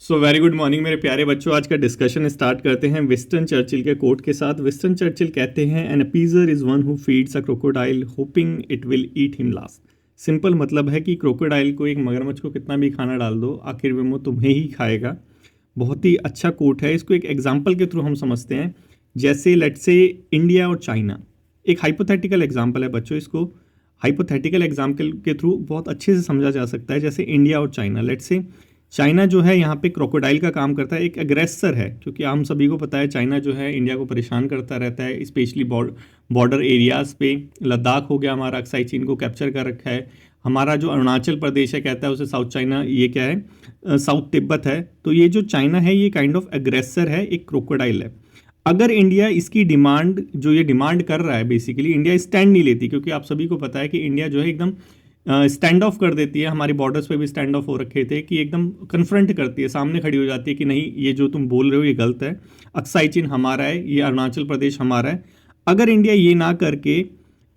So very good morning मेरे प्यारे बच्चों। आज का डिस्कशन स्टार्ट करते हैं विंस्टन चर्चिल के कोट के साथ। विंस्टन चर्चिल कहते हैं an appeaser is one who feeds a crocodile hoping it will eat him last. Simple मतलब है कि क्रोकोडाइल को, एक मगरमच्छ को कितना भी खाना डाल दो, आखिर में वो तुम्हें ही खाएगा। बहुत ही अच्छा कोट है। इसको एक एग्जाम्पल के थ्रू हम समझते हैं। जैसे लेट्स से इंडिया और चाइना, एक हाइपोथेटिकल एग्जाम्पल है बच्चों। इसको हाइपोथेटिकल एग्जाम्पल के थ्रू बहुत अच्छे से समझा जा सकता है। जैसे इंडिया और चाइना, लेट्स से चाइना जो है यहाँ पे क्रोकोडाइल का काम करता है, एक एग्रेसर है, क्योंकि हम सभी को पता है चाइना जो है इंडिया को परेशान करता रहता है, स्पेशली बॉर्डर एरियाज़ पे। लद्दाख हो गया हमारा, अक्साई चीन को कैप्चर कर रखा है। हमारा जो अरुणाचल प्रदेश है कहता है उसे साउथ चाइना, ये क्या है, साउथ तिब्बत है। तो ये जो चाइना है ये काइंड ऑफ एग्रेसर है, एक क्रोकोडाइल है। अगर इंडिया इसकी डिमांड, जो ये डिमांड कर रहा है, बेसिकली इंडिया स्टैंड नहीं लेती, क्योंकि आप सभी को पता है कि इंडिया जो है एकदम स्टैंड ऑफ कर देती है। हमारे बॉर्डर्स पे भी स्टैंड ऑफ हो रखे थे कि एकदम कन्फ्रंट करती है, सामने खड़ी हो जाती है कि नहीं, ये जो तुम बोल रहे हो ये गलत है, अक्साई चीन हमारा है, ये अरुणाचल प्रदेश हमारा है। अगर इंडिया ये ना करके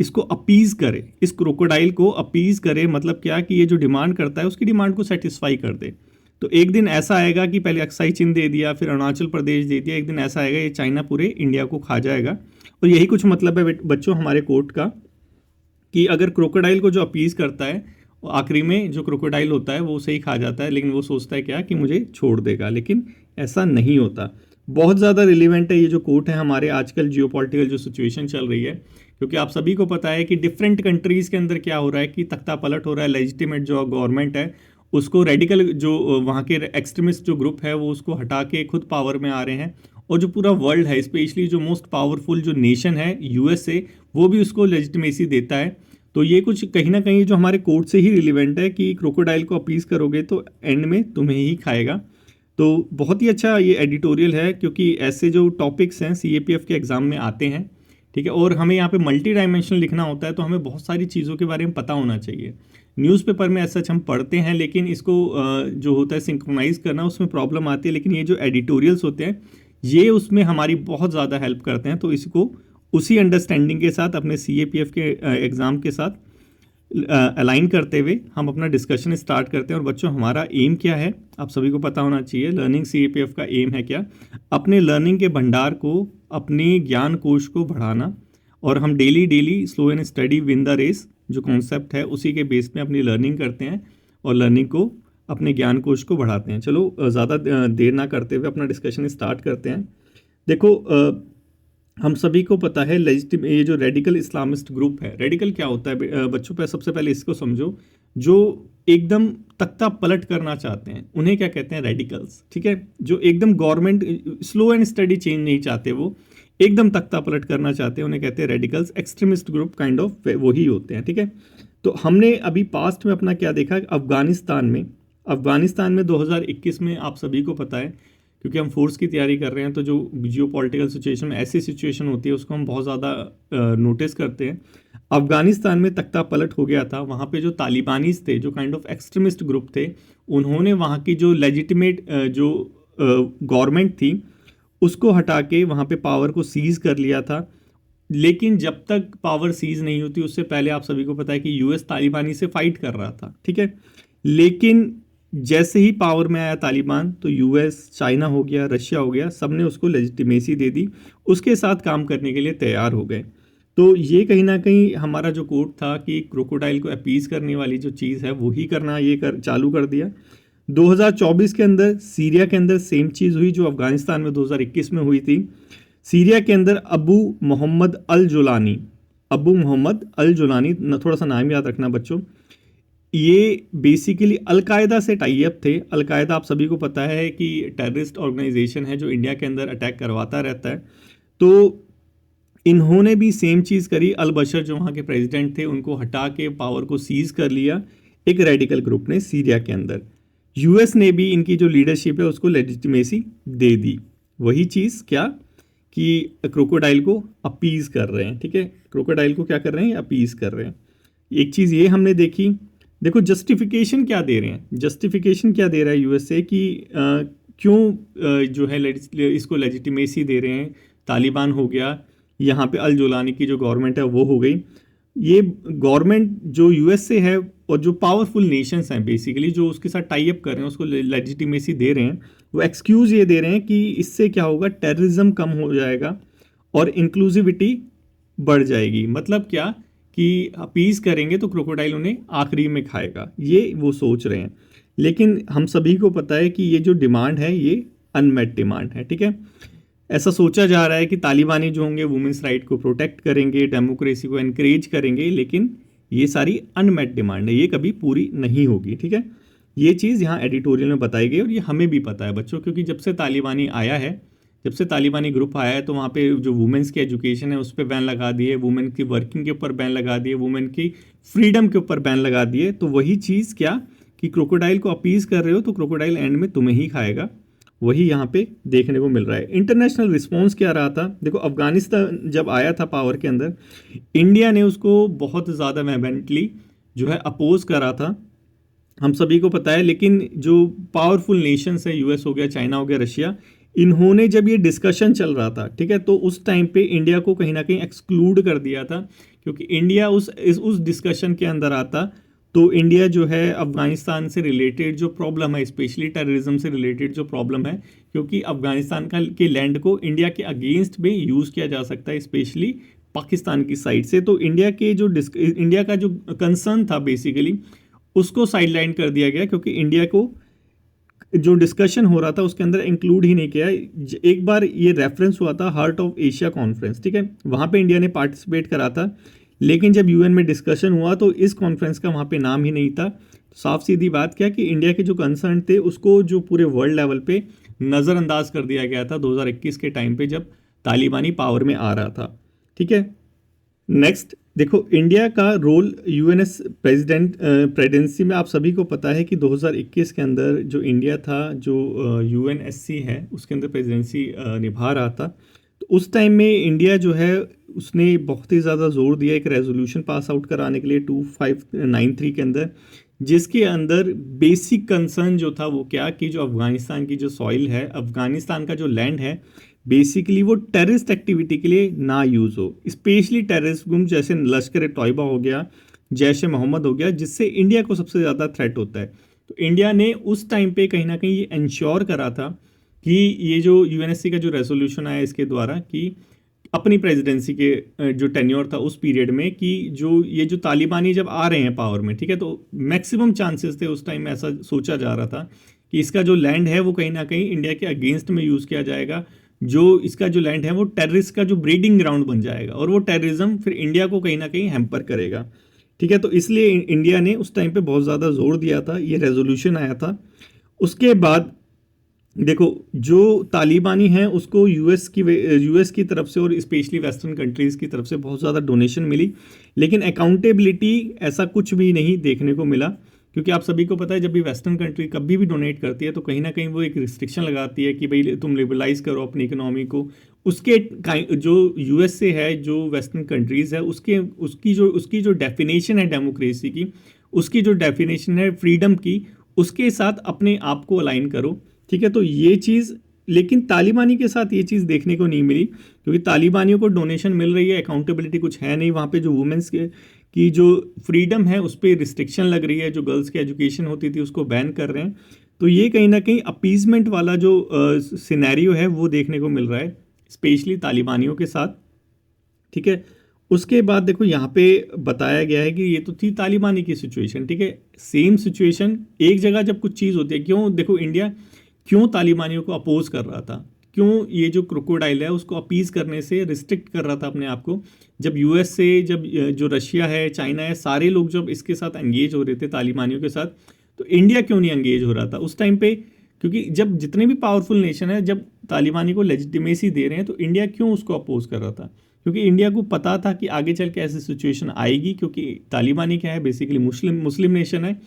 इसको अपीज़ करे, इस क्रोकोडाइल को अपीज़ करे, मतलब क्या कि ये जो डिमांड करता है उसकी डिमांड को सेटिस्फाई कर दे, तो एक दिन ऐसा आएगा कि पहले अक्साई चीन दे दिया, फिर अरुणाचल प्रदेश दे दिया, एक दिन ऐसा आएगा ये चाइना पूरे इंडिया को खा जाएगा। और यही कुछ मतलब है बच्चों हमारे कोर्ट का, कि अगर क्रोकोडाइल को जो अपीज़ करता है, आखिरी में जो क्रोकोडाइल होता है वो उसे ही खा जाता है, लेकिन वो सोचता है क्या कि मुझे छोड़ देगा, लेकिन ऐसा नहीं होता। बहुत ज़्यादा रिलेवेंट है ये जो कोट है हमारे आजकल जियोपॉलिटिकल जो सिचुएशन चल रही है, क्योंकि आप सभी को पता है कि डिफरेंट कंट्रीज़ के अंदर क्या हो रहा है कि तख्ता पलट हो रहा है। लेजिटिमेट जो गवर्नमेंट है उसको रेडिकल जो वहाँ के एक्सट्रीमिस्ट जो ग्रुप है वो उसको हटा के खुद पावर में आ रहे हैं। और जो पूरा वर्ल्ड है, स्पेशली जो मोस्ट पावरफुल जो नेशन है यूएसए, वो भी उसको लेजिटिमेसी देता है। तो ये कुछ कहीं ना कहीं जो हमारे कोर्ट से ही रिलेवेंट है कि क्रोकोडाइल को अपीज़ करोगे तो एंड में तुम्हें ही खाएगा। तो बहुत ही अच्छा ये एडिटोरियल है, क्योंकि ऐसे जो टॉपिक्स हैं सीएपीएफ के एग्ज़ाम में आते हैं, ठीक है। और हमें यहाँ पे मल्टी डायमेंशनल लिखना होता है, तो हमें बहुत सारी चीज़ों के बारे में पता होना चाहिए। न्यूज़पेपर में ऐसा हम पढ़ते हैं, लेकिन इसको जो होता है सिंक्रोनाइज करना, उसमें प्रॉब्लम आती है। लेकिन ये जो एडिटोरियल्स होते हैं ये उसमें हमारी बहुत ज़्यादा हेल्प करते हैं। तो इसको उसी अंडरस्टैंडिंग के साथ अपने सीएपीएफ के एग्ज़ाम के साथ अलाइन करते हुए हम अपना डिस्कशन स्टार्ट करते हैं। और बच्चों हमारा एम क्या है आप सभी को पता होना चाहिए। लर्निंग सीएपीएफ का एम है क्या, अपने लर्निंग के भंडार को, अपने ज्ञान कोश को बढ़ाना। और हम daily slow and study win the race जो कॉन्सेप्ट है उसी के बेस में अपनी लर्निंग करते हैं और लर्निंग को, अपने ज्ञान कोश को बढ़ाते हैं। चलो ज़्यादा देर ना करते हुए अपना डिस्कशन स्टार्ट करते हैं। देखो हम सभी को पता है ये जो रेडिकल इस्लामिस्ट ग्रुप है, रेडिकल क्या होता है बच्चों पे, सबसे पहले इसको समझो। जो एकदम तख्ता पलट करना चाहते हैं उन्हें क्या कहते हैं, रेडिकल्स, ठीक है। जो एकदम government slow and study change नहीं चाहते, वो एकदम तख्ता पलट करना चाहते हैं, उन्हें कहते हैं radicals. Extremist group kind of वही होते हैं, ठीक है। तो हमने अभी पास्ट में अपना क्या देखा, अफगानिस्तान में 2021 में आप सभी को पता है, क्योंकि हम फोर्स की तैयारी कर रहे हैं, तो जो जियो पॉलिटिकल सिचुएशन में ऐसी सिचुएशन होती है उसको हम बहुत ज़्यादा नोटिस करते हैं। अफगानिस्तान में तख्ता पलट हो गया था। वहाँ पे जो तालिबानीज थे, जो काइंड ऑफ एक्सट्रीमिस्ट ग्रुप थे, उन्होंने वहाँ की जो लेजिटिमेट जो गवर्नमेंट थी उसको हटा के वहाँ पे पावर को सीज कर लिया था। लेकिन जब तक पावर सीज नहीं होती उससे पहले आप सभी को पता है कि यूएस तालिबानी से फाइट कर रहा था, ठीक है। लेकिन जैसे ही पावर में आया तालिबान, तो यूएस, चाइना हो गया, रशिया हो गया, सब ने उसको लेजिटिमेसी दे दी, उसके साथ काम करने के लिए तैयार हो गए। तो ये कहीं ना कहीं हमारा जो कोड था कि क्रोकोडाइल को अपीज़ करने वाली जो चीज़ है वही करना, चालू कर दिया। 2024 के अंदर सीरिया के अंदर सेम चीज़ हुई जो अफगानिस्तान में 2021 में हुई थी। सीरिया के अंदर अबू मोहम्मद अल जुलानी, थोड़ा सा नाम याद रखना बच्चों, ये बेसिकली अलकायदा से टाई अप थे। अलकायदा आप सभी को पता है कि टेररिस्ट ऑर्गेनाइजेशन है जो इंडिया के अंदर अटैक करवाता रहता है। तो इन्होंने भी सेम चीज़ करी। अल बशर जो वहाँ के प्रेसिडेंट थे उनको हटा के पावर को सीज कर लिया एक रेडिकल ग्रुप ने सीरिया के अंदर। यूएस ने भी इनकी जो लीडरशिप है उसको लेजिटिमेसी दे दी। वही चीज़ क्या कि क्रोकोडाइल को अपीज़ कर रहे हैं, ठीक है। क्रोकोडाइल को क्या कर रहे हैं, अपीज़ कर रहे हैं। एक चीज़ ये हमने देखी। देखो जस्टिफिकेशन क्या दे रहे हैं, जस्टिफिकेशन क्या दे रहा है यूएसए कि क्यों जो है इसको लेजिटिमेसी दे रहे हैं। तालिबान हो गया, यहाँ पे अल जुलानी की जो गवर्नमेंट है वो हो गई। ये गवर्नमेंट जो यूएस से है और जो पावरफुल नेशंस हैं बेसिकली जो उसके साथ टाई अप कर रहे हैं, उसको लेजिटिमेसी दे रहे हैं, वो एक्सक्यूज़ ये दे रहे हैं कि इससे क्या होगा, टेररिज्म कम हो जाएगा और इंक्लूसिविटी बढ़ जाएगी। मतलब क्या कि अपीज करेंगे तो क्रोकोडाइल उन्हें आखिरी में खाएगा, ये वो सोच रहे हैं। लेकिन हम सभी को पता है कि ये जो डिमांड है ये अनमेट डिमांड है, ठीक है। ऐसा सोचा जा रहा है कि तालिबानी जो होंगे वुमेंस राइट को प्रोटेक्ट करेंगे, डेमोक्रेसी को एनकरेज करेंगे, लेकिन ये सारी अनमेट डिमांड है, ये कभी पूरी नहीं होगी, ठीक है। ये चीज़ यहाँ एडिटोरियल में बताई गई और ये हमें भी पता है बच्चों, क्योंकि जब से तालिबानी आया है, जब से तालिबानी ग्रुप आया है, तो वहाँ पे जो वुमेंस की एजुकेशन है उस पर बैन लगा दिए, वुमेन की वर्किंग के ऊपर बैन लगा दिए, वुमेन की फ्रीडम के ऊपर बैन लगा दिए। तो वही चीज़ क्या कि क्रोकोडाइल को अपीज कर रहे हो तो क्रोकोडाइल एंड में तुम्हें ही खाएगा, वही यहाँ पे देखने को मिल रहा है। इंटरनेशनल रिस्पॉन्स क्या रहा था, देखो अफगानिस्तान जब आया था पावर के अंदर, इंडिया ने उसको बहुत ज़्यादा वेहेमेंटली जो है अपोज करा था, हम सभी को पता है। लेकिन जो पावरफुल नेशंस है, यूएस हो गया, चाइना हो गया, रशिया, इन्होंने जब ये डिस्कशन चल रहा था, ठीक है, तो उस टाइम पे इंडिया को कहीं ना कहीं एक्सक्लूड कर दिया था, क्योंकि इंडिया उस डिस्कशन के अंदर आता तो इंडिया जो है अफगानिस्तान से रिलेटेड जो प्रॉब्लम है, स्पेशली टेररिज्म से रिलेटेड जो प्रॉब्लम है, क्योंकि अफगानिस्तान के लैंड को इंडिया के अगेंस्ट में यूज़ किया जा सकता है, स्पेशली पाकिस्तान की साइड से। तो इंडिया का जो कंसर्न था बेसिकली उसको साइडलाइन कर दिया गया, क्योंकि इंडिया को जो डिस्कशन हो रहा था उसके अंदर इंक्लूड ही नहीं किया। एक बार ये रेफरेंस हुआ था हार्ट ऑफ एशिया कॉन्फ्रेंस, ठीक है, वहाँ पे इंडिया ने पार्टिसिपेट करा था, लेकिन जब यूएन में डिस्कशन हुआ तो इस कॉन्फ्रेंस का वहाँ पे नाम ही नहीं था। साफ सीधी बात क्या कि इंडिया के जो कंसर्न थे उसको जो पूरे वर्ल्ड लेवल पे नज़रअंदाज कर दिया गया था 2021 के टाइम पे जब तालिबानी पावर में आ रहा था, ठीक है। नेक्स्ट देखो, इंडिया का रोल यूएनएस प्रेसिडेंसी में आप सभी को पता है कि 2021 के अंदर जो इंडिया था, जो यूएनएससी है उसके अंदर प्रेसिडेंसी निभा रहा था। तो उस टाइम में इंडिया जो है उसने बहुत ही ज़्यादा जोर दिया एक रेजोल्यूशन पास आउट कराने के लिए 2593 के अंदर, जिसके अंदर बेसिक कंसर्न जो था वो क्या कि जो अफगानिस्तान की जो सॉइल है, अफगानिस्तान का जो लैंड है, बेसिकली वो टेररिस्ट एक्टिविटी के लिए ना यूज़ हो, स्पेशली टेररिस्ट ग्रुप जैसे लश्कर ए तोयबा हो गया, जैश ए मोहम्मद हो गया, जिससे इंडिया को सबसे ज़्यादा थ्रेट होता है। तो इंडिया ने उस टाइम पे कहीं ना कहीं ये इंश्योर करा था कि ये जो यूएनएससी का जो रेजोल्यूशन आया इसके द्वारा कि अपनी प्रेसिडेंसी के जो टेन्योर था उस पीरियड में कि ये जो तालिबानी जब आ रहे हैं पावर में, ठीक है, तो मैक्सिमम चांसेस थे उस टाइम में, ऐसा सोचा जा रहा था कि इसका जो लैंड है वो कहीं ना कहीं इंडिया के अगेंस्ट में यूज़ किया जाएगा, जो इसका जो लैंड है वो टेररिस्ट का जो ब्रीडिंग ग्राउंड बन जाएगा और वो टेररिज्म फिर इंडिया को कहीं ना कहीं हैम्पर करेगा, ठीक है। तो इसलिए इंडिया ने उस टाइम पे बहुत ज़्यादा जोर दिया था, ये रेजोल्यूशन आया था। उसके बाद देखो जो तालिबानी है उसको यूएस की तरफ से और स्पेशली वेस्टर्न कंट्रीज़ की तरफ से बहुत ज़्यादा डोनेशन मिली, लेकिन अकाउंटेबिलिटी ऐसा कुछ भी नहीं देखने को मिला, क्योंकि आप सभी को पता है जब भी वेस्टर्न कंट्री कभी भी डोनेट करती है तो कहीं ना कहीं वो एक रिस्ट्रिक्शन लगाती है कि भाई तुम लिबरलाइज करो अपनी इकोनॉमी को। उसके जो यूएस से है, जो वेस्टर्न कंट्रीज़ है, उसकी जो डेफिनेशन है डेमोक्रेसी की, उसकी जो डेफिनेशन है फ्रीडम की, उसके साथ अपने आप को अलाइन करो, ठीक है। तो ये चीज़ लेकिन तालिबानी के साथ ये चीज़ देखने को नहीं मिली, क्योंकि तालिबानियों को डोनेशन मिल रही है, अकाउंटेबिलिटी कुछ है नहीं वहाँ पे। जो वुमेंस की जो फ्रीडम है उस पर रिस्ट्रिक्शन लग रही है, जो गर्ल्स की एजुकेशन होती थी उसको बैन कर रहे हैं। तो ये कहीं ना कहीं अपीजमेंट वाला जो सिनेरियो है वो देखने को मिल रहा है, स्पेशली तालिबानियों के साथ, ठीक है। उसके बाद देखो यहाँ पे बताया गया है कि ये तो थी तालिबानी की सिचुएशन, ठीक है। सेम सिचुएशन एक जगह जब कुछ चीज़ होती है, क्यों देखो इंडिया क्यों तालिबानियों को अपोज कर रहा था, क्यों ये जो क्रोकोडाइल है उसको अपीज करने से रिस्ट्रिक्ट कर रहा था अपने आप को, जब यूएस से, जब जो रशिया है, चाइना है, सारे लोग जब इसके साथ एंगेज हो रहे थे तालिबानियों के साथ, तो इंडिया क्यों नहीं एंगेज हो रहा था उस टाइम पे? क्योंकि जब जितने भी पावरफुल नेशन है जब तालिबानी को लेजिटिमेसी दे रहे हैं तो इंडिया क्यों उसको अपोज कर रहा था? क्योंकि इंडिया को पता था कि आगे चल के ऐसी सिचुएशन आएगी, क्योंकि तालिबानी क्या है, बेसिकली मुस्लिम नेशन है,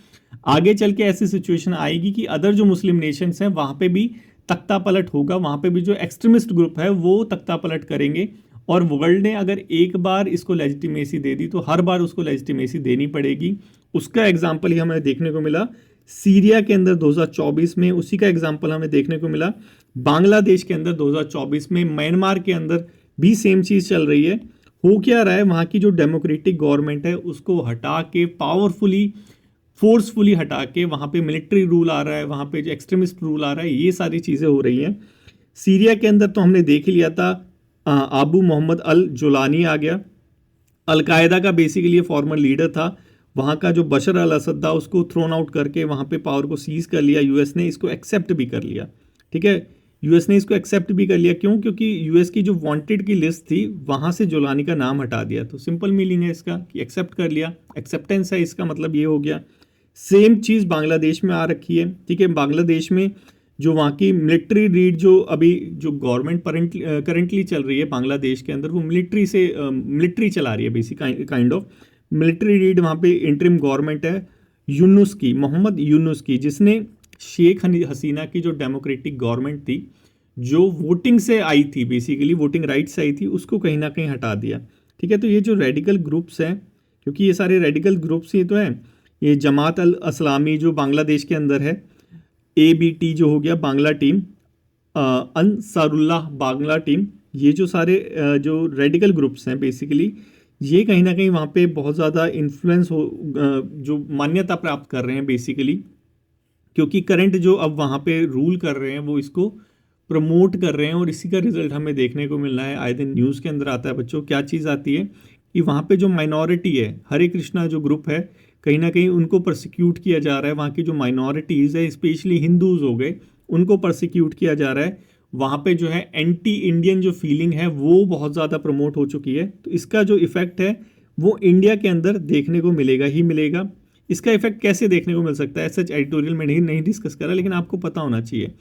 आगे चल के ऐसी सिचुएशन आएगी कि अदर जो मुस्लिम नेशंस हैं वहाँ पे भी तख्ता पलट होगा, वहाँ पे भी जो एक्सट्रीमिस्ट ग्रुप है वो तख्ता पलट करेंगे, और वर्ल्ड ने अगर एक बार इसको लेजिटिमेसी दे दी तो हर बार उसको लेजिटिमेसी देनी पड़ेगी। उसका एग्जाम्पल ही हमें देखने को मिला सीरिया के अंदर 2024 में, उसी का एग्जाम्पल हमें देखने को मिला बांग्लादेश के अंदर 2024 में, म्यांमार के अंदर भी सेम चीज़ चल रही है। हो क्या रहा है, वहाँ की जो डेमोक्रेटिक गवर्नमेंट है उसको हटा के पावरफुली फोर्सफुली हटा के वहाँ पे मिलिट्री रूल आ रहा है, वहाँ पे जो एक्सट्रीमिस्ट रूल आ रहा है, ये सारी चीज़ें हो रही हैं। सीरिया के अंदर तो हमने देख ही लिया था, आबू मोहम्मद अल जुलानी आ गया, अलकायदा का बेसिकली ये फॉर्मर लीडर था। वहाँ का जो बशर अल असद था उसको थ्रोन आउट करके वहाँ पे पावर को सीज कर लिया, यूएस ने इसको एक्सेप्ट भी कर लिया। ठीक है, यूएस ने इसको एक्सेप्ट भी कर लिया, क्यों? क्योंकि यूएस की जो वांटेड की लिस्ट थी वहाँ से जोलानी का नाम हटा दिया। तो सिंपल मीनिंग है इसका कि एक्सेप्ट कर लिया, एक्सेप्टेंस है इसका मतलब ये हो गया। सेम चीज़ बांग्लादेश में आ रखी है। ठीक है, बांग्लादेश में जो वहाँ की मिलिट्री रीड जो अभी जो गवर्नमेंट करंटली चल रही है बांग्लादेश के अंदर, वो मिलिट्री चला रही है basic kind of military read. वहाँ पे इंटरिम गवर्नमेंट है यूनुस की, मोहम्मद यूनुस की, जिसने शेख हसीना की जो डेमोक्रेटिक गवर्नमेंट थी, जो वोटिंग से आई थी, बेसिकली वोटिंग राइट से आई थी, उसको कहीं ना कहीं हटा दिया। ठीक है, तो ये जो रेडिकल ग्रुप्स हैं, क्योंकि ये सारे रेडिकल ग्रुप्स ही तो हैं, ये जमात अल इस्लामी जो बांग्लादेश के अंदर है, ABT जो हो गया Bangla team, Ansarullah Bangla team, ये जो सारे जो रेडिकल ग्रुप्स हैं बेसिकली, ये कहीं ना कहीं वहाँ पे बहुत ज़्यादा इन्फ्लुएंस हो, जो मान्यता प्राप्त कर रहे हैं बेसिकली, क्योंकि करंट जो अब वहाँ पे रूल कर रहे हैं वो इसको प्रमोट कर रहे हैं, और इसी का रिजल्ट हमें देखने को मिल रहा है। आए दिन न्यूज़ के अंदर आता है बच्चों, क्या चीज़ आती है कि वहाँ पे जो माइनॉरिटी है, हरे कृष्णा जो ग्रुप है, कहीं ना कहीं उनको परसिक्यूट किया जा रहा है। वहाँ की जो माइनॉरिटीज़ है, स्पेशली हिंदूज हो गए, उनको परसिक्यूट किया जा रहा है। वहाँ पे जो है एंटी इंडियन जो फीलिंग है वो बहुत ज़्यादा प्रमोट हो चुकी है। तो इसका जो इफ़ेक्ट है वो इंडिया के अंदर देखने को मिलेगा ही मिलेगा। इसका इफेक्ट कैसे देखने को मिल सकता है, सच एडिटोरियल में नहीं डिस्कस करा, लेकिन आपको पता होना चाहिए।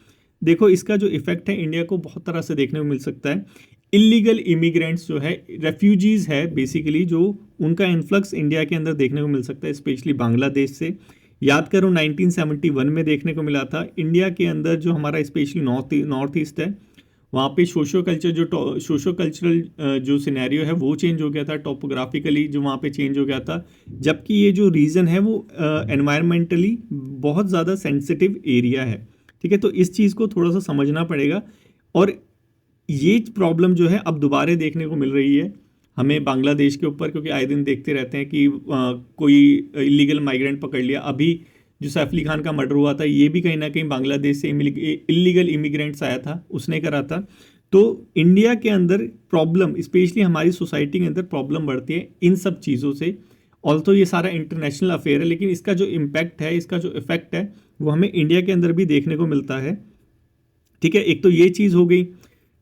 देखो, इसका जो इफेक्ट है इंडिया को बहुत तरह से देखने को मिल सकता है। इलीगल इमिग्रेंट्स जो है, रेफ्यूजीज है बेसिकली, जो उनका इन्फ्लक्स इंडिया के अंदर देखने को मिल सकता है, स्पेशली बांग्लादेश से। याद करो 1971 में देखने को मिला था इंडिया के अंदर, जो हमारा स्पेशली नॉर्थ ईस्ट है, वहाँ पे सोशो कल्चरल जो सिनेरियो है वो चेंज हो गया था, टोपोग्राफिकली जो वहाँ पे चेंज हो गया था। जबकि ये जो रीजन है वो एनवायरमेंटली बहुत ज़्यादा सेंसिटिव एरिया है। ठीक है, तो इस चीज़ को थोड़ा सा समझना पड़ेगा। और ये प्रॉब्लम जो है अब दोबारा देखने को मिल रही है हमें बांग्लादेश के ऊपर, क्योंकि आए दिन देखते रहते हैं कि कोई इलीगल माइग्रेंट पकड़ लिया। अभी जो सैफ अली खान का मर्डर हुआ था, ये भी कहीं ना कहीं बांग्लादेश से इलीगल इमिग्रेंट्स आया था, उसने करा था। तो इंडिया के अंदर प्रॉब्लम, स्पेशली हमारी सोसाइटी के अंदर प्रॉब्लम बढ़ती है इन सब चीज़ों से। ऑल्सो ये सारा इंटरनेशनल अफेयर है, लेकिन इसका जो इम्पैक्ट है, इसका जो इफेक्ट है, वो हमें इंडिया के अंदर भी देखने को मिलता है। ठीक है, एक तो ये चीज़ हो गई।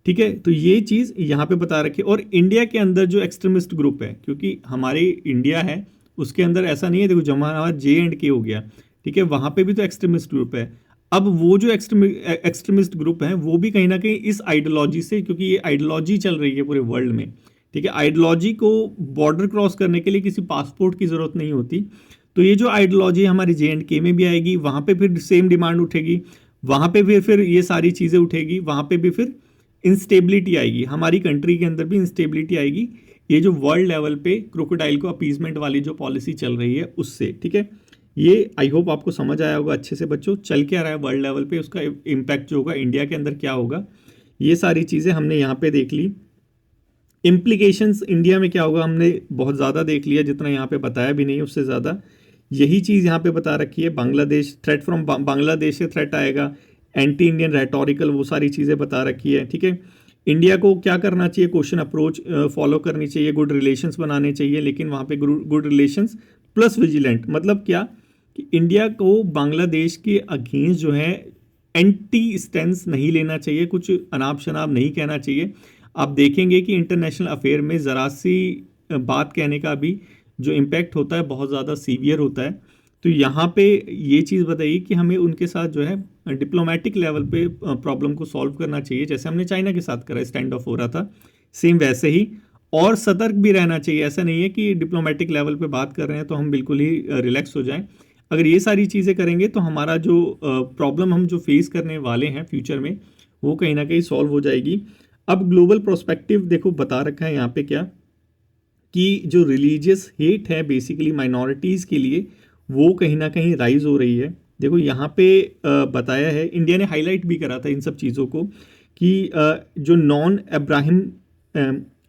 ठीक है, तो ये चीज़ यहाँ पे बता रखी। और इंडिया के अंदर जो एक्सट्रीमिस्ट ग्रुप है, क्योंकि हमारी इंडिया है उसके अंदर ऐसा नहीं है, देखो जमाना J&K हो गया, ठीक है, वहाँ पे भी तो एक्सट्रीमिस्ट ग्रुप है। अब वो जो एक्सट्रीमिस्ट ग्रुप हैं वो भी कहीं ना कहीं इस आइडियोलॉजी से, क्योंकि ये आइडियोलॉजी चल रही है पूरे वर्ल्ड में। ठीक है, आइडियोलॉजी को बॉर्डर क्रॉस करने के लिए किसी पासपोर्ट की ज़रूरत नहीं होती। तो ये जो आइडियोलॉजी हमारी J&K में भी आएगी, वहाँ पे फिर सेम डिमांड उठेगी, वहाँ पे भी फिर ये सारी चीज़ें उठेगी, वहाँ पे भी फिर इंस्टेबिलिटी आएगी, हमारी कंट्री के अंदर भी इंस्टेबिलिटी आएगी। ये जो वर्ल्ड लेवल पे क्रोकोडाइल को अपीजमेंट वाली जो पॉलिसी चल रही है उससे। ठीक है, ये आई होप आपको समझ आया होगा अच्छे से बच्चों, चल क्या रहा है वर्ल्ड लेवल पे, उसका इम्पैक्ट जो होगा इंडिया के अंदर क्या होगा, ये सारी चीज़ें हमने यहाँ पे देख ली। इम्प्लीकेशंस इंडिया में क्या होगा हमने बहुत ज़्यादा देख लिया, जितना यहाँ पे बताया भी नहीं उससे ज़्यादा। यही चीज़ यहाँ पे बता रखी है, बांग्लादेश थ्रेट फ्रॉम बांग्लादेश से थ्रेट आएगा, एंटी इंडियन रेटोरिकल, वो सारी चीज़ें बता रखी है। ठीक है, इंडिया को क्या करना चाहिए, क्वेश्चन अप्रोच फॉलो करनी चाहिए, गुड रिलेशंस बनाने चाहिए, लेकिन वहाँ पे गुड रिलेशंस प्लस विजिलेंट, मतलब क्या कि इंडिया को बांग्लादेश के अगेंस्ट जो है एंटी स्टेंस नहीं लेना चाहिए, कुछ अनाप शनाप नहीं कहना चाहिए। आप देखेंगे कि इंटरनेशनल अफेयर में ज़रा सी बात कहने का भी जो इम्पैक्ट होता है बहुत ज़्यादा सीवियर होता है। तो यहाँ पे ये चीज़ बताइए कि हमें उनके साथ जो है डिप्लोमेटिक लेवल पे प्रॉब्लम को सॉल्व करना चाहिए, जैसे हमने चाइना के साथ करा, स्टैंड ऑफ हो रहा था, सेम वैसे ही। और सतर्क भी रहना चाहिए, ऐसा नहीं है कि डिप्लोमेटिक लेवल पे बात कर रहे हैं तो हम बिल्कुल ही रिलैक्स हो जाएं। अगर ये सारी चीज़ें करेंगे तो हमारा जो प्रॉब्लम हम जो फेस करने वाले हैं फ्यूचर में, वो कहीं ना कहीं सॉल्व हो जाएगी। अब ग्लोबल प्रोस्पेक्टिव देखो बता रखा है यहाँ पे क्या, कि जो रिलीजियस हेट है बेसिकली माइनॉरिटीज़ के लिए, वो कहीं ना कहीं राइज हो रही है। देखो यहाँ पे बताया है, इंडिया ने हाईलाइट भी करा था इन सब चीज़ों को, कि जो नॉन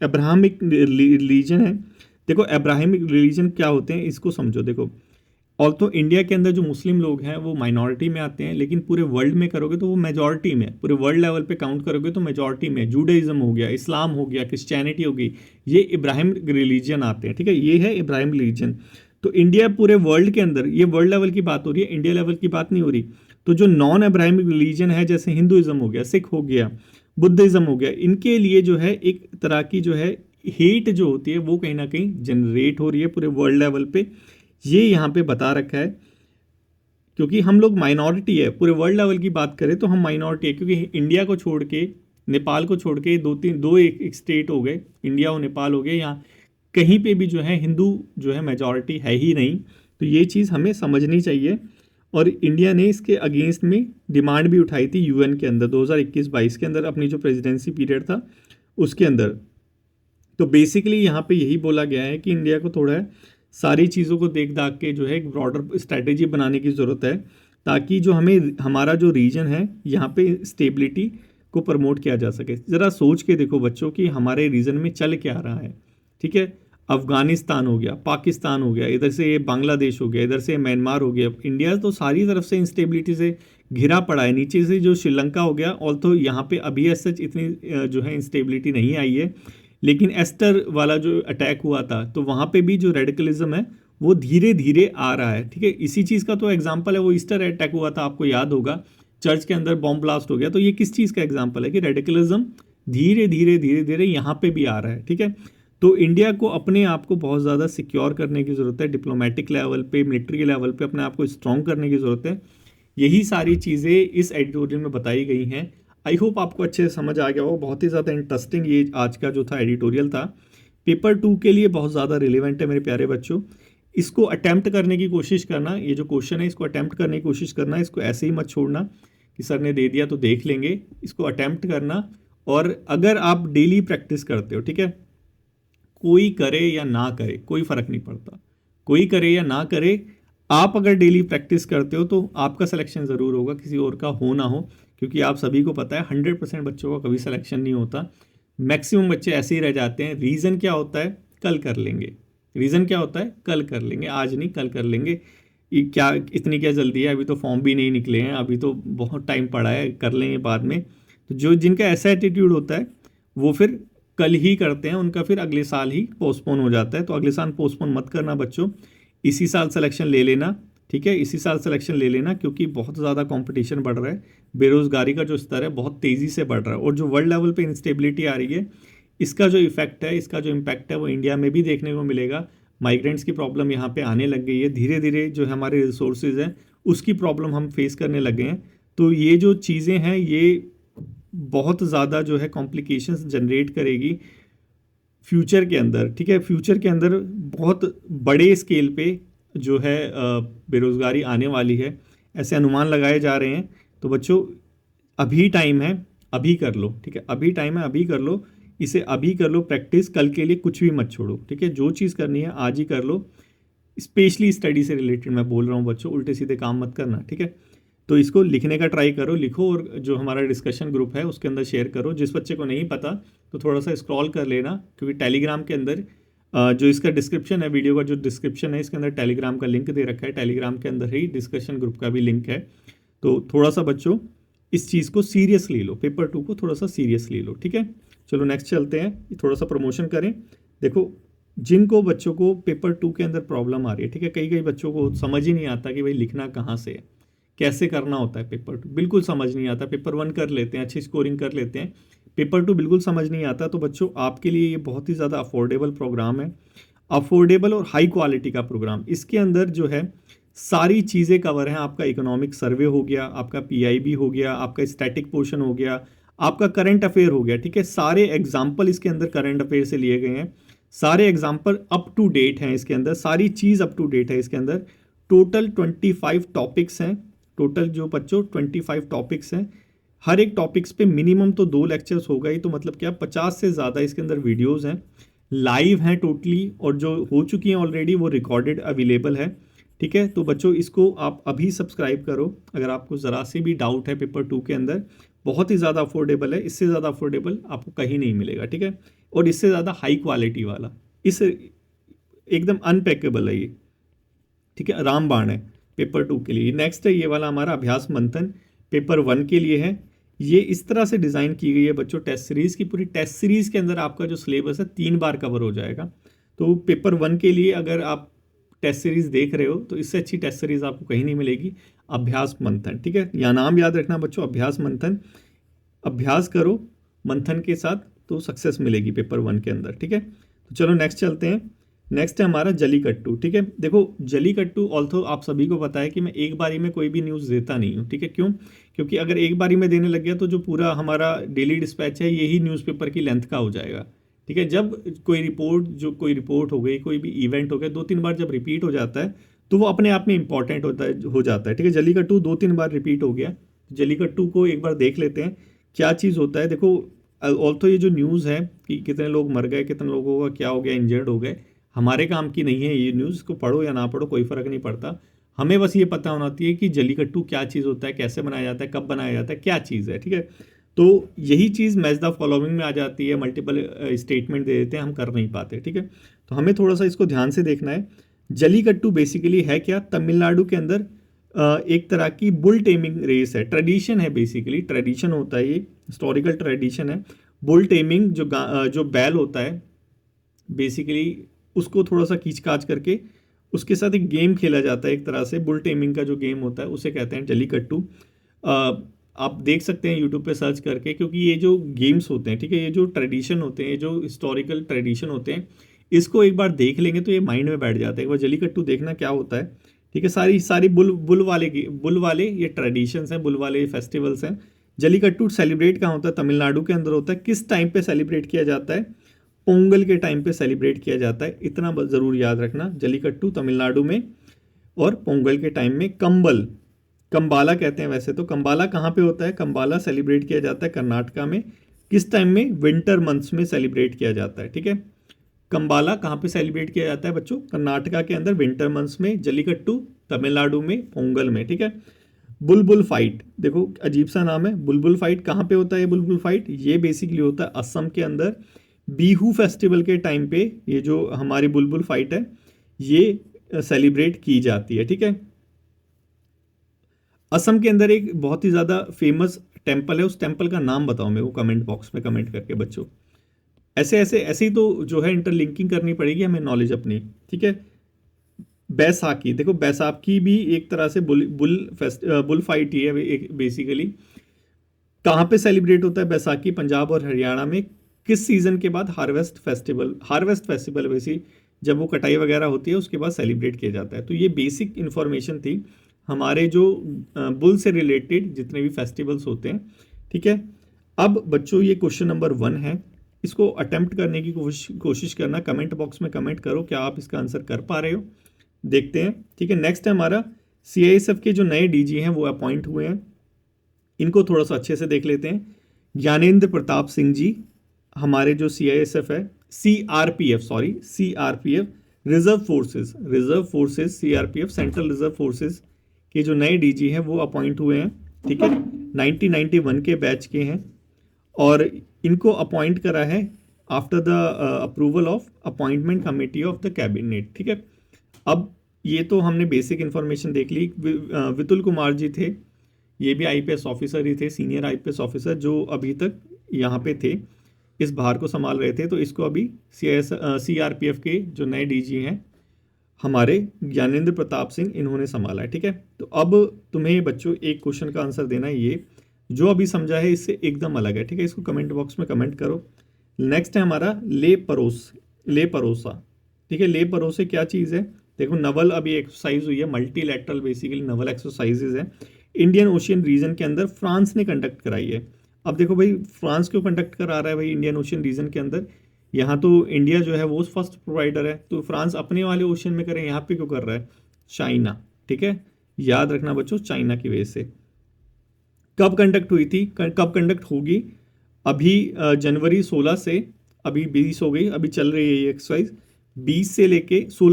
अब्राहमिक रिलीजन है। देखो अब्राहमिक रिलीजन क्या होते हैं इसको समझो। देखो और तो इंडिया के अंदर जो मुस्लिम लोग हैं वो माइनॉरिटी में आते हैं, लेकिन पूरे वर्ल्ड में करोगे तो वो मेजॉरिटी में, पूरे वर्ल्ड लेवल पे काउंट करोगे तो मेजॉरिटी में जूडाइज्म हो गया, इस्लाम हो गया, क्रिश्चियनिटी हो गई, ये इब्राहिम रिलीजन आते हैं। ठीक है, ये है इब्राहिम रिलीजन। तो इंडिया पूरे वर्ल्ड के अंदर, ये वर्ल्ड लेवल की बात हो रही है, इंडिया लेवल की बात नहीं हो रही। तो जो नॉन इब्राहिमिक रिलीजन है जैसे हिंदुइज्म हो गया, सिख हो गया, बुद्धिज्म हो गया, इनके लिए जो है एक तरह की जो है हेट जो होती है वो कहीं ना कहीं जनरेट हो रही है पूरे वर्ल्ड लेवल पे। ये यहाँ पे बता रखा है क्योंकि हम लोग माइनॉरिटी है, पूरे वर्ल्ड लेवल की बात करें तो हम माइनॉरिटी है, क्योंकि इंडिया को छोड़ के, नेपाल को छोड़ के एक स्टेट हो गए, इंडिया और नेपाल हो गए, यहाँ कहीं पे भी जो है हिंदू जो है मेजॉरिटी है ही नहीं। तो ये चीज़ हमें समझनी चाहिए। और इंडिया ने इसके अगेंस्ट में डिमांड भी उठाई थी यूएन के अंदर 2021-22 के अंदर, अपनी जो प्रेसिडेंसी पीरियड था उसके अंदर। तो बेसिकली यहाँ पे यही बोला गया है कि इंडिया को थोड़ा है सारी चीज़ों को देख दाख के जो है एक ब्रॉडर स्ट्रैटेजी बनाने की ज़रूरत है, ताकि जो हमें हमारा जो रीजन है यहाँ पे स्टेबिलिटी को प्रमोट किया जा सके। ज़रा सोच के देखो बच्चों कि हमारे रीजन में चल क्या रहा है। ठीक है, अफ़गानिस्तान हो गया, पाकिस्तान हो गया, इधर से बांग्लादेश हो गया, इधर से म्यांमार हो गया, इंडिया तो सारी तरफ से इंस्टेबिलिटी से घिरा पड़ा है। नीचे से जो श्रीलंका हो गया, ऑल तो यहाँ पे अभी एज सच इतनी जो है इंस्टेबिलिटी नहीं आई है, लेकिन एस्टर वाला जो अटैक हुआ था तो वहाँ पे भी जो रेडिकलिज्म है वो धीरे धीरे आ रहा है। ठीक है, इसी चीज़ का तो एग्जाम्पल है, वो ईस्टर अटैक हुआ था, आपको याद होगा, चर्च के अंदर बॉम्ब ब्लास्ट हो गया। तो ये किस चीज़ का एग्जाम्पल है कि रेडिकलिज्म धीरे धीरे धीरे धीरे यहाँ पे भी आ रहा है। ठीक है, तो इंडिया को अपने आप को बहुत ज़्यादा सिक्योर करने की ज़रूरत है, डिप्लोमेटिक लेवल पे, मिलिट्री लेवल पे अपने आप को स्ट्रॉन्ग करने की ज़रूरत है। यही सारी चीज़ें इस एडिटोरियल में बताई गई हैं। आई होप आपको अच्छे से समझ आ गया हो। बहुत ही ज़्यादा इंटरेस्टिंग ये आज का जो था एडिटोरियल था, पेपर 2 के लिए बहुत ज़्यादा रिलेवेंट है मेरे प्यारे बच्चों। इसको अटैम्प्ट करने की कोशिश करना, ये जो क्वेश्चन है इसको अटैम्प्ट करने की कोशिश करना, इसको ऐसे ही मत छोड़ना कि सर ने दे दिया तो देख लेंगे, इसको अटैम्प्ट करना। और अगर आप डेली प्रैक्टिस करते हो, ठीक है, कोई करे या ना करे कोई फ़र्क नहीं पड़ता, कोई करे या ना करे, आप अगर डेली प्रैक्टिस करते हो तो आपका सिलेक्शन ज़रूर होगा, किसी और का हो ना हो, क्योंकि आप सभी को पता है 100% बच्चों का कभी सिलेक्शन नहीं होता। मैक्सिमम बच्चे ऐसे ही रह जाते हैं। रीज़न क्या होता है? कल कर लेंगे। रीज़न क्या होता है? कल कर लेंगे, आज नहीं कल कर लेंगे। ये क्या, इतनी क्या जल्दी है, अभी तो फॉर्म भी नहीं निकले हैं, अभी तो बहुत टाइम पड़ा है, कर लेंगे बाद में। तो जो जिनका ऐसा एटीट्यूड होता है वो फिर कल ही करते हैं, उनका फिर अगले साल ही पोस्टपोन हो जाता है। तो अगले साल पोस्टपोन मत करना बच्चों, इसी साल सिलेक्शन ले लेना। ठीक है, इसी साल सिलेक्शन ले लेना, क्योंकि बहुत ज़्यादा कंपटीशन बढ़ रहा है, बेरोज़गारी का जो स्तर है बहुत तेज़ी से बढ़ रहा है, और जो वर्ल्ड लेवल पे इंस्टेबिलिटी आ रही है, इसका जो इफेक्ट है, इसका जो इम्पैक्ट है वो इंडिया में भी देखने को मिलेगा। माइग्रेंट्स की प्रॉब्लम यहाँ पे आने लग गई है, धीरे धीरे जो हमारे रिसोर्सेज हैं उसकी प्रॉब्लम हम फेस करने लगे हैं। तो ये जो चीज़ें हैं ये बहुत ज़्यादा जो है कॉम्प्लिकेशंस जनरेट करेगी फ्यूचर के अंदर। ठीक है, फ्यूचर के अंदर बहुत बड़े स्केल पे जो है बेरोज़गारी आने वाली है, ऐसे अनुमान लगाए जा रहे हैं। तो बच्चों अभी टाइम है, अभी कर लो। ठीक है, अभी टाइम है, अभी कर लो, इसे अभी कर लो प्रैक्टिस, कल के लिए कुछ भी मत छोड़ो। ठीक है, जो चीज़ करनी है आज ही कर लो, स्पेशली स्टडी से रिलेटेड मैं बोल रहा हूँ बच्चों, उल्टे सीधे काम मत करना। ठीक है, तो इसको लिखने का ट्राई करो, लिखो, और जो हमारा डिस्कशन ग्रुप है उसके अंदर शेयर करो। जिस बच्चे को नहीं पता तो थोड़ा सा स्क्रॉल कर लेना, क्योंकि टेलीग्राम के अंदर जो इसका डिस्क्रिप्शन है, वीडियो का जो डिस्क्रिप्शन है, इसके अंदर टेलीग्राम का लिंक दे रखा है, टेलीग्राम के अंदर ही डिस्कशन ग्रुप का भी लिंक है। तो थोड़ा सा बच्चों इस चीज़ को सीरियसली लो, पेपर 2 को थोड़ा सा सीरियसली लो। ठीक है, चलो नेक्स्ट चलते हैं, थोड़ा सा प्रमोशन करें। देखो जिनको बच्चों को पेपर 2 के अंदर प्रॉब्लम आ रही है, ठीक है, कई कई बच्चों को समझ ही नहीं आता कि भाई लिखना कहाँ से है, कैसे करना होता है। पेपर 2 बिल्कुल समझ नहीं आता, पेपर 1 कर लेते हैं, अच्छी स्कोरिंग कर लेते हैं, पेपर 2 बिल्कुल समझ नहीं आता। तो बच्चों आपके लिए ये बहुत ही ज़्यादा अफोर्डेबल प्रोग्राम है, अफोर्डेबल और हाई क्वालिटी का प्रोग्राम। इसके अंदर जो है सारी चीज़ें कवर हैं। आपका इकोनॉमिक सर्वे हो गया, आपका पीआईबी हो गया, आपका स्टैटिक पोर्शन हो गया, आपका करंट अफेयर हो गया। ठीक है, सारे एग्जाम्पल इसके अंदर करंट अफेयर से लिए गए हैं, सारे एग्जाम्पल अप टू डेट हैं इसके अंदर, सारी चीज़ अप टू डेट है इसके अंदर। टोटल 25 टॉपिक्स हैं, टोटल जो बच्चों 25 टॉपिक्स हैं, हर एक टॉपिक्स पे मिनिमम तो 2 लेक्चर्स होगा ही, तो मतलब क्या 50 से ज़्यादा इसके अंदर वीडियोस हैं, लाइव हैं टोटली, और जो हो चुकी हैं ऑलरेडी वो रिकॉर्डेड अवेलेबल है। ठीक है, तो बच्चों इसको आप अभी सब्सक्राइब करो। अगर आपको ज़रा से भी डाउट है पेपर 2 के अंदर, बहुत ही ज़्यादा अफोर्डेबल है, इससे ज़्यादा अफोर्डेबल आपको कहीं नहीं मिलेगा, ठीक है, और इससे ज़्यादा हाई क्वालिटी वाला, इस एकदम अनपैकेबल है ये, ठीक है, रामबाण है पेपर 2 के लिए। नेक्स्ट है ये वाला हमारा अभ्यास मंथन पेपर 1 के लिए है। ये इस तरह से डिज़ाइन की गई है बच्चों, टेस्ट सीरीज़ की, पूरी टेस्ट सीरीज़ के अंदर आपका जो सिलेबस है 3 बार कवर हो जाएगा। तो पेपर 1 के लिए अगर आप टेस्ट सीरीज़ देख रहे हो तो इससे अच्छी टेस्ट सीरीज़ आपको कहीं नहीं मिलेगी, अभ्यास मंथन, ठीक है, या नाम याद रखना बच्चों, अभ्यास मंथन। अभ्यास करो मंथन के साथ तो सक्सेस मिलेगी पेपर 1 के अंदर, ठीक है। तो चलो नेक्स्ट चलते हैं। नेक्स्ट है हमारा जलीकट्टू, ठीक है। देखो जलीकट्टू ऑल्थो आप सभी को पता है कि मैं एक बारी में कोई भी न्यूज़ देता नहीं हूँ, ठीक है, क्यों? क्योंकि अगर एक बारी में देने लग गया तो जो पूरा हमारा डेली डिस्पैच है यही न्यूज़पेपर की लेंथ का हो जाएगा, ठीक है। जब कोई रिपोर्ट हो गई, कोई भी इवेंट हो गया, 2-3 बार जब रिपीट हो जाता है तो वो अपने आप में इंपॉर्टेंट हो जाता है, ठीक है। जलीकट्टू 2-3 बार रिपीट हो गया, जलीकट्टू को एक बार देख लेते हैं क्या चीज़ होता है। देखो ऑल्थो ये जो न्यूज़ है कि कितने लोग मर गए, कितने लोगों का क्या हो गया, इंजर्ड हो गए, हमारे काम की नहीं है ये न्यूज़, को पढ़ो या ना पढ़ो कोई फ़र्क नहीं पड़ता। हमें बस ये पता होना चाहिए कि जलीकट्टू क्या चीज़ होता है, कैसे बनाया जाता है, कब बनाया जाता है, क्या चीज़ है, ठीक है। तो यही चीज़ मैच द फॉलोइंग में आ जाती है, मल्टीपल स्टेटमेंट दे देते हैं, हम कर नहीं पाते, ठीक है। तो हमें थोड़ा सा इसको ध्यान से देखना है। जलीकट्टू बेसिकली है क्या? तमिलनाडु के अंदर एक तरह की बुल टेमिंग रेस है, ट्रेडिशन है, बेसिकली ट्रेडिशन होता है, ये हिस्टोरिकल ट्रेडिशन है। बुल टेमिंग जो बैल होता है बेसिकली उसको थोड़ा सा खींच करके उसके साथ एक गेम खेला जाता है, एक तरह से बुल टेमिंग का जो गेम होता है उसे कहते हैं जलीकट्टू। आप देख सकते हैं यूट्यूब पे सर्च करके, क्योंकि ये जो गेम्स होते हैं, ठीक है, ये जो ट्रेडिशन होते हैं, ये जो हिस्टोरिकल ट्रेडिशन होते हैं, इसको एक बार देख लेंगे तो ये माइंड में बैठ जाता है। एक बार जलीकट्टू देखना क्या होता है, ठीक है। सारी बुल वाले ये ट्रेडिशंस हैं, बुल वाले फेस्टिवल्स हैं। जलीकट्टू सेलिब्रेट कहाँ होता है? तमिलनाडु के अंदर होता है। किस टाइम पे सेलिब्रेट किया जाता है? पोंगल के टाइम पे सेलिब्रेट किया जाता है, इतना ज़रूर याद रखना। जलीकट्टू तमिलनाडु में और पोंगल के टाइम में। कंबाला कहते हैं वैसे तो। कंबाला कहाँ पे होता है? कंबाला सेलिब्रेट किया जाता है कर्नाटका में। किस टाइम में? विंटर मंथ्स में सेलिब्रेट किया जाता है, ठीक है। कंबाला कहाँ पे सेलिब्रेट किया जाता है बच्चों? कर्नाटका के अंदर विंटर मंथ्स में। जलीकट्टू तमिलनाडु में पोंगल में, ठीक है। बुलबुल फाइट, देखो अजीब सा नाम है, बुलबुल फाइट कहाँ पे होता है? ये बुलबुल फाइट ये बेसिकली होता है असम के अंदर बीहू फेस्टिवल के टाइम पे। ये जो हमारी बुलबुल फाइट है ये सेलिब्रेट की जाती है, ठीक है। असम के अंदर एक बहुत ही ज़्यादा फेमस टेम्पल है, उस टेम्पल का नाम बताओ मेरे को कमेंट बॉक्स में कमेंट करके बच्चों। ऐसे ही तो जो है इंटरलिंकिंग करनी पड़ेगी हमें नॉलेज अपनी, ठीक है। बैसाखी, देखो बैसाखी भी एक तरह से बुल फाइट ही है एक बेसिकली। कहाँ पे सेलिब्रेट होता है बैसाखी? पंजाब और हरियाणा में। किस सीजन के बाद? हार्वेस्ट फेस्टिवल वैसी जब वो कटाई वगैरह होती है उसके बाद सेलिब्रेट किया जाता है। तो ये बेसिक इन्फॉर्मेशन थी हमारे जो बुल से रिलेटेड जितने भी फेस्टिवल्स होते हैं, ठीक है। अब बच्चों ये क्वेश्चन नंबर 1 है, इसको अटेम्प्ट करने की कोशिश करना। कमेंट बॉक्स में कमेंट करो क्या आप इसका आंसर कर पा रहे हो, देखते हैं, ठीक है। नेक्स्ट है हमारा CISF के जो नए DG हैं वो अपॉइंट हुए हैं, इनको थोड़ा सा अच्छे से देख लेते हैं। ज्ञानेंद्र प्रताप सिंह जी हमारे जो CISF है, CRPF reserve forces CRPF central reserve forces के जो नए DG हैं वो अपॉइंट हुए हैं, ठीक है। 1991 के बैच के हैं और इनको अपॉइंट करा है after the approval of appointment committee of the cabinet, ठीक है। अब ये तो हमने बेसिक इन्फॉर्मेशन देख ली। वितुल कुमार जी थे, ये भी IPS ऑफिसर ही थे, सीनियर IPS ऑफिसर जो अभी तक यहाँ पे थे, इस भार को संभाल रहे थे। तो इसको अभी CRPF के जो नए DG हैं हमारे ज्ञानेंद्र प्रताप सिंह, इन्होंने संभाला है, ठीक है। तो अब तुम्हें बच्चों एक क्वेश्चन का आंसर देना है, ये जो अभी समझा है इससे एकदम अलग है, ठीक है। इसको कमेंट बॉक्स में कमेंट करो। नेक्स्ट है हमारा ले परोसा, ठीक है। ले परोसे क्या चीज़ है? देखो नवल अभी एक्सरसाइज हुई है, मल्टीलैटरल बेसिकली नवल एक्सरसाइजेज है, इंडियन ओशियन रीजन के अंदर फ्रांस ने कंडक्ट कराई है। अब देखो भाई फ्रांस क्यों कंडक्ट करा रहा है भाई इंडियन ओशियन रीजन के अंदर? यहाँ तो इंडिया जो है वो फर्स्ट प्रोवाइडर है, तो फ्रांस अपने वाले ओशियन में करें, यहाँ पे क्यों कर रहा है? चाइना, ठीक है, याद रखना बच्चों, चाइना की वजह से। कब कंडक्ट हुई थी, कब कंडक्ट होगी? अभी जनवरी 16 से अभी 20 हो गई, अभी चल रही है ये एक्सरसाइज 16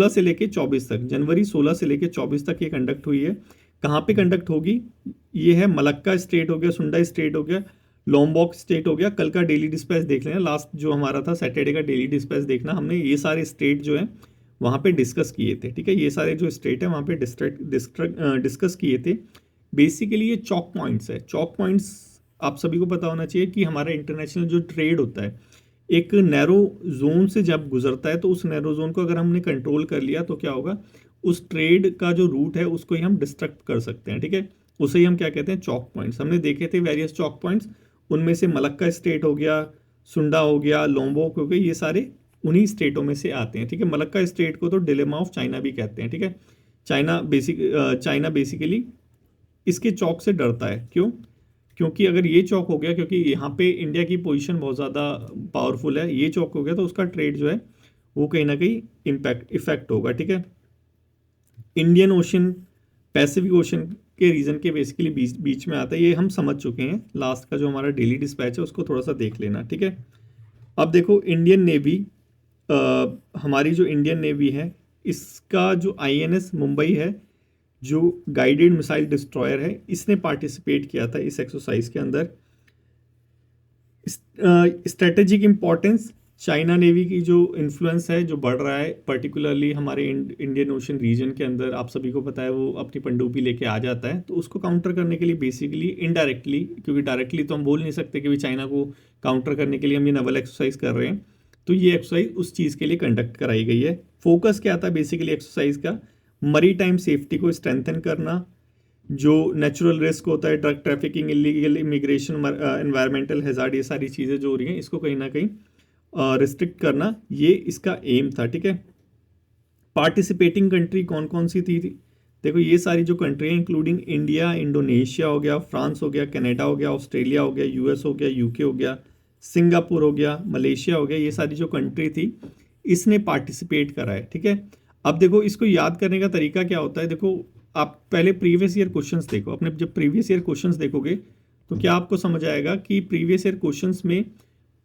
से लेके 24 तक, जनवरी 16 से लेके 24 तक ये कंडक्ट हुई है। कहाँ पे कंडक्ट होगी? ये है मलक्का स्टेट हो गया, सुंडा स्टेट हो गया, लॉम्बॉक स्टेट हो गया। कल का डेली डिस्पैच देख लेना, लास्ट जो हमारा था सैटरडे का डेली डिस्पैच देखना, हमने ये सारे स्टेट जो है वहाँ पे डिस्कस किए थे, ठीक है। ये सारे जो स्टेट है वहाँ पे डिस्कस किए थे। बेसिकली ये चॉक पॉइंट्स है। चॉक पॉइंट्स आप सभी को पता होना चाहिए कि हमारा इंटरनेशनल जो ट्रेड होता है एक नैरो जोन से जब गुजरता है, तो उस नैरो जोन को अगर हमने कंट्रोल कर लिया तो क्या होगा, उस ट्रेड का जो रूट है उसको ही हम डिस्ट्रक्ट कर सकते हैं, ठीक है। उसे ही हम क्या कहते हैं, चॉक पॉइंट्स। हमने देखे थे वेरियस चॉक पॉइंट्स, उनमें से मलक्का स्टेट हो गया, सुंडा हो गया, लोम्बोक हो गया, ये सारे उन्हीं स्टेटों में से आते हैं, ठीक है। मलक्का स्टेट को तो डिलेमा ऑफ चाइना भी कहते हैं, ठीक है। चाइना बेसिकली इसके चौक से डरता है। क्यों? क्योंकि अगर ये चौक हो गया, क्योंकि यहाँ पे इंडिया की पोजीशन बहुत ज़्यादा पावरफुल है, ये चौक हो गया तो उसका ट्रेड जो है वो कहीं ना कहीं इफेक्ट होगा, ठीक है। इंडियन ओशन, पैसिफिक ओशन के रीजन के बेसिकली बीच में आता है, ये हम समझ चुके हैं। लास्ट का जो हमारा डेली डिस्पैच है उसको थोड़ा सा देख लेना, ठीक है। अब देखो इंडियन नेवी, हमारी जो इंडियन नेवी है इसका जो INS मुंबई है, जो गाइडेड मिसाइल डिस्ट्रॉयर है, इसने पार्टिसिपेट किया था इस एक्सरसाइज के अंदर। स्ट्रेटेजिक इंपॉर्टेंस, चाइना नेवी की जो इन्फ्लुएंस है जो बढ़ रहा है पर्टिकुलरली हमारे इंडियन ओशन रीजन के अंदर, आप सभी को पता है वो अपनी पनडुब्बी लेके आ जाता है, तो उसको काउंटर करने के लिए बेसिकली इनडायरेक्टली, क्योंकि डायरेक्टली तो हम बोल नहीं सकते कि भाई चाइना को काउंटर करने के लिए हम ये नवल एक्सरसाइज कर रहे हैं, तो ये एक्सरसाइज उस चीज़ के लिए कंडक्ट कराई गई है। फोकस क्या था बेसिकली एक्सरसाइज का, मरी टाइम सेफ्टी को स्ट्रेंथन करना, जो नेचुरल रिस्क होता है, drug trafficking, illegal immigration, environmental hazard, ये सारी चीज़ें जो हो रही हैं इसको कहीं ना कहीं रिस्ट्रिक्ट करना, ये इसका एम था, ठीक है। पार्टिसिपेटिंग कंट्री कौन कौन सी थी? देखो ये सारी जो कंट्री है इंक्लूडिंग इंडिया, इंडोनेशिया हो गया, फ्रांस हो गया, कनाडा हो गया, ऑस्ट्रेलिया हो गया, US हो गया, UK हो गया, सिंगापुर हो गया, मलेशिया हो गया, ये सारी जो कंट्री थी इसने पार्टिसिपेट करा है, ठीक है। अब देखो इसको याद करने का तरीका क्या होता है, देखो आप पहले प्रीवियस ईयर क्वेश्चंस देखो, अपने जब प्रीवियस ईयर क्वेश्चंस देखोगे तो क्या आपको समझ आएगा कि प्रीवियस ईयर क्वेश्चंस में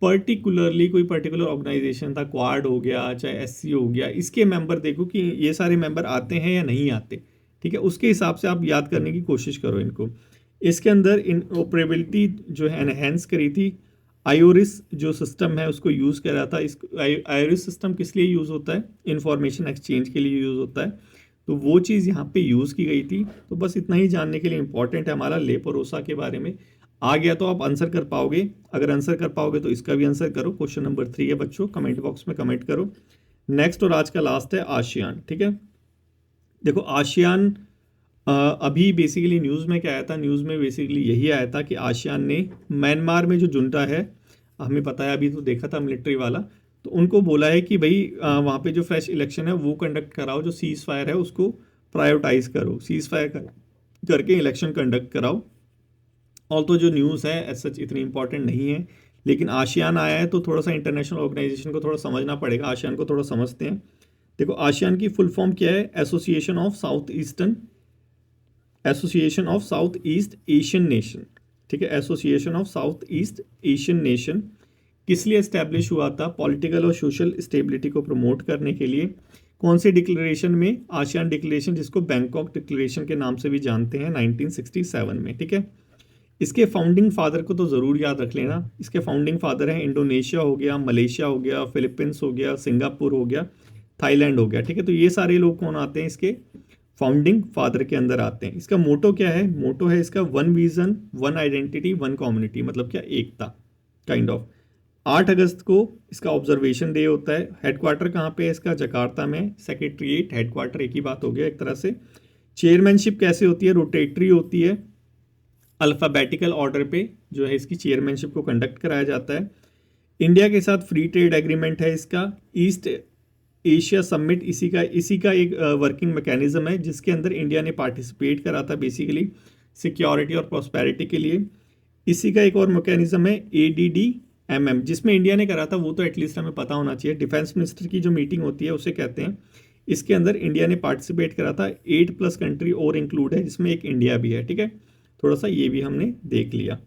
पर्टिकुलरली कोई पर्टिकुलर ऑर्गेनाइजेशन था, क्वाड हो गया चाहे SC हो गया, इसके मेंबर देखो कि ये सारे मेंबर आते हैं या नहीं आते, ठीक है। उसके हिसाब से आप याद करने की कोशिश करो इनको। इसके अंदर इंटरऑपरेबिलिटी जो है एनहेंस करी थी, आयोरिस जो सिस्टम है उसको यूज़ करा था। इस आयोरिस सिस्टम किस लिए यूज़ होता है? इंफॉर्मेशन एक्सचेंज के लिए यूज़ होता है, तो वो चीज़ यहाँ पे यूज़ की गई थी। तो बस इतना ही जानने के लिए इंपॉर्टेंट है हमारा ले भरोसा के बारे में। आ गया तो आप आंसर कर पाओगे, अगर आंसर कर पाओगे तो इसका भी आंसर करो। क्वेश्चन नंबर 3 है बच्चों, कमेंट बॉक्स में कमेंट करो। नेक्स्ट और आज का लास्ट है आसियान, ठीक है। देखो आसियान अभी बेसिकली न्यूज़ में क्या आया था, न्यूज़ में बेसिकली यही आया था कि आसियान ने म्यांमार में जो जुंटा है, हमें पता है अभी तो देखा था मिलिट्री वाला, तो उनको बोला है कि भाई वहाँ पे जो फ्रेश इलेक्शन है वो कंडक्ट कराओ, जो सीज़ फायर है उसको प्रायोरिटाइज करो, सीज़ फायर करके इलेक्शन कंडक्ट कराओ। ऑल तो जो न्यूज़ है एज सच इतनी इंपॉर्टेंट नहीं है, लेकिन आसियान आया है तो थोड़ा सा इंटरनेशनल ऑर्गेनाइजेशन को थोड़ा समझना पड़ेगा, आसियान को थोड़ा समझते हैं। देखो आसियान की फुल फॉर्म क्या है? Association of south east Asian nation, ठीक है। Association of south east Asian nation किस लिए एस्टैब्लिश हुआ था? पॉलिटिकल और सोशल स्टेबिलिटी को प्रमोट करने के लिए। कौन सी डिक्लेरेशन में? आसियान डिक्लेरेशन, जिसको बैंकॉक डिक्लेरेशन के नाम से भी जानते हैं, 1967 में, ठीक है। इसके फाउंडिंग फादर को तो ज़रूर याद रख लेना। इसके फाउंडिंग फादर हैं इंडोनेशिया हो गया, मलेशिया हो गया, फिलीपींस हो गया, सिंगापुर हो गया, थाईलैंड हो गया, ठीक है। तो ये सारे लोग कौन आते हैं? इसके फाउंडिंग फादर के अंदर आते हैं। इसका मोटो क्या है? मोटो है इसका one vision, one identity, one community, मतलब क्या? एकता, काइंड ऑफ। 8 अगस्त को इसका ऑब्जर्वेशन डे होता है। हेडक्वार्टर कहाँ पे है इसका? जकार्ता में। सेक्रेटरीट, हेडक्वार्टर एक ही बात हो गया एक तरह से। चेयरमैनशिप कैसे होती है? रोटेटरी होती है, अल्फ़ाबेटिकल ऑर्डर पे जो है इसकी चेयरमैनशिप को कंडक्ट कराया जाता है। इंडिया के साथ फ्री ट्रेड एग्रीमेंट है इसका। ईस्ट एशिया समिट इसी का एक वर्किंग मैकेनिज्म है, जिसके अंदर इंडिया ने पार्टिसिपेट करा था बेसिकली सिक्योरिटी और प्रॉस्पेरिटी के लिए। इसी का एक और मैकेनिज्म है ADD-MM, जिसमें इंडिया ने करा था, वो तो एटलीस्ट हमें पता होना चाहिए। डिफेंस मिनिस्टर की जो मीटिंग होती है उसे कहते हैं। इसके अंदर इंडिया ने पार्टिसिपेट करा था। 8+ कंट्री और इंक्लूड है, जिसमें एक इंडिया भी है, ठीक है। थोड़ा सा ये भी हमने देख लिया।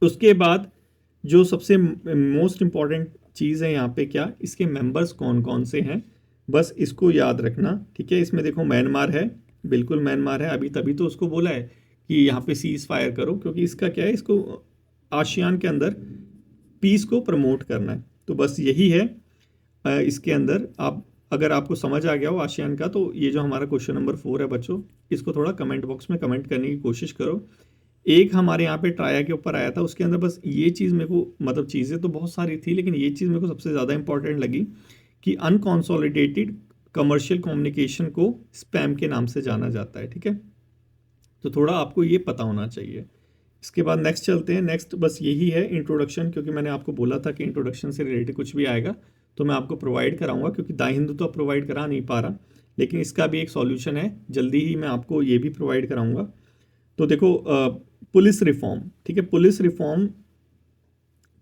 उसके बाद जो सबसे मोस्ट इम्पॉर्टेंट चीज़ है यहाँ पे, क्या इसके मेंबर्स कौन कौन से हैं, बस इसको याद रखना, ठीक है। इसमें देखो म्यांमार है, बिल्कुल म्यांमार है, अभी तभी तो उसको बोला है कि यहाँ पे सीज फायर करो, क्योंकि इसका क्या है, इसको आसियान के अंदर पीस को प्रमोट करना है। तो बस यही है इसके अंदर। आप अगर आपको समझ आ गया हो आसियान का, तो ये जो हमारा क्वेश्चन नंबर 4 है बच्चों, इसको थोड़ा कमेंट बॉक्स में कमेंट करने की कोशिश करो। एक हमारे यहाँ पे ट्राया के ऊपर आया था, उसके अंदर बस ये चीज़ मेरे को, मतलब चीज़ें तो बहुत सारी थी, लेकिन ये चीज़ मेरे को सबसे ज़्यादा इंपॉर्टेंट लगी कि अनकॉन्सोलिडेटेड कमर्शियल कम्युनिकेशन को स्पैम के नाम से जाना जाता है। ठीक है, तो थोड़ा आपको ये पता होना चाहिए। इसके बाद नेक्स्ट चलते हैं। नेक्स्ट बस यही है इंट्रोडक्शन, क्योंकि मैंने आपको बोला था कि इंट्रोडक्शन से रिलेटेड कुछ भी आएगा तो मैं आपको प्रोवाइड कराऊंगा, क्योंकि द हिंदू तो प्रोवाइड करा नहीं पा रहा, लेकिन इसका भी एक सॉल्यूशन है, जल्दी ही मैं आपको ये भी प्रोवाइड कराऊंगा। तो देखो पुलिस रिफॉर्म, ठीक है, पुलिस रिफॉर्म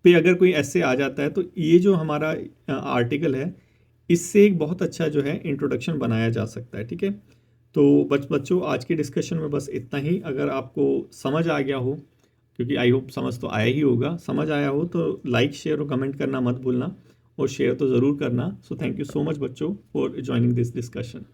पे अगर कोई ऐसे आ जाता है तो ये जो हमारा आर्टिकल है, इससे एक बहुत अच्छा जो है इंट्रोडक्शन बनाया जा सकता है। ठीक है, तो बच्चों आज के डिस्कशन में बस इतना ही। अगर आपको समझ आ गया हो, क्योंकि आई होप समझ तो आया ही होगा, समझ आया हो तो लाइक शेयर और कमेंट करना मत भूलना, और शेयर तो ज़रूर करना। So thank you so much बच्चों फॉर ज्वाइनिंग दिस डिस्कशन।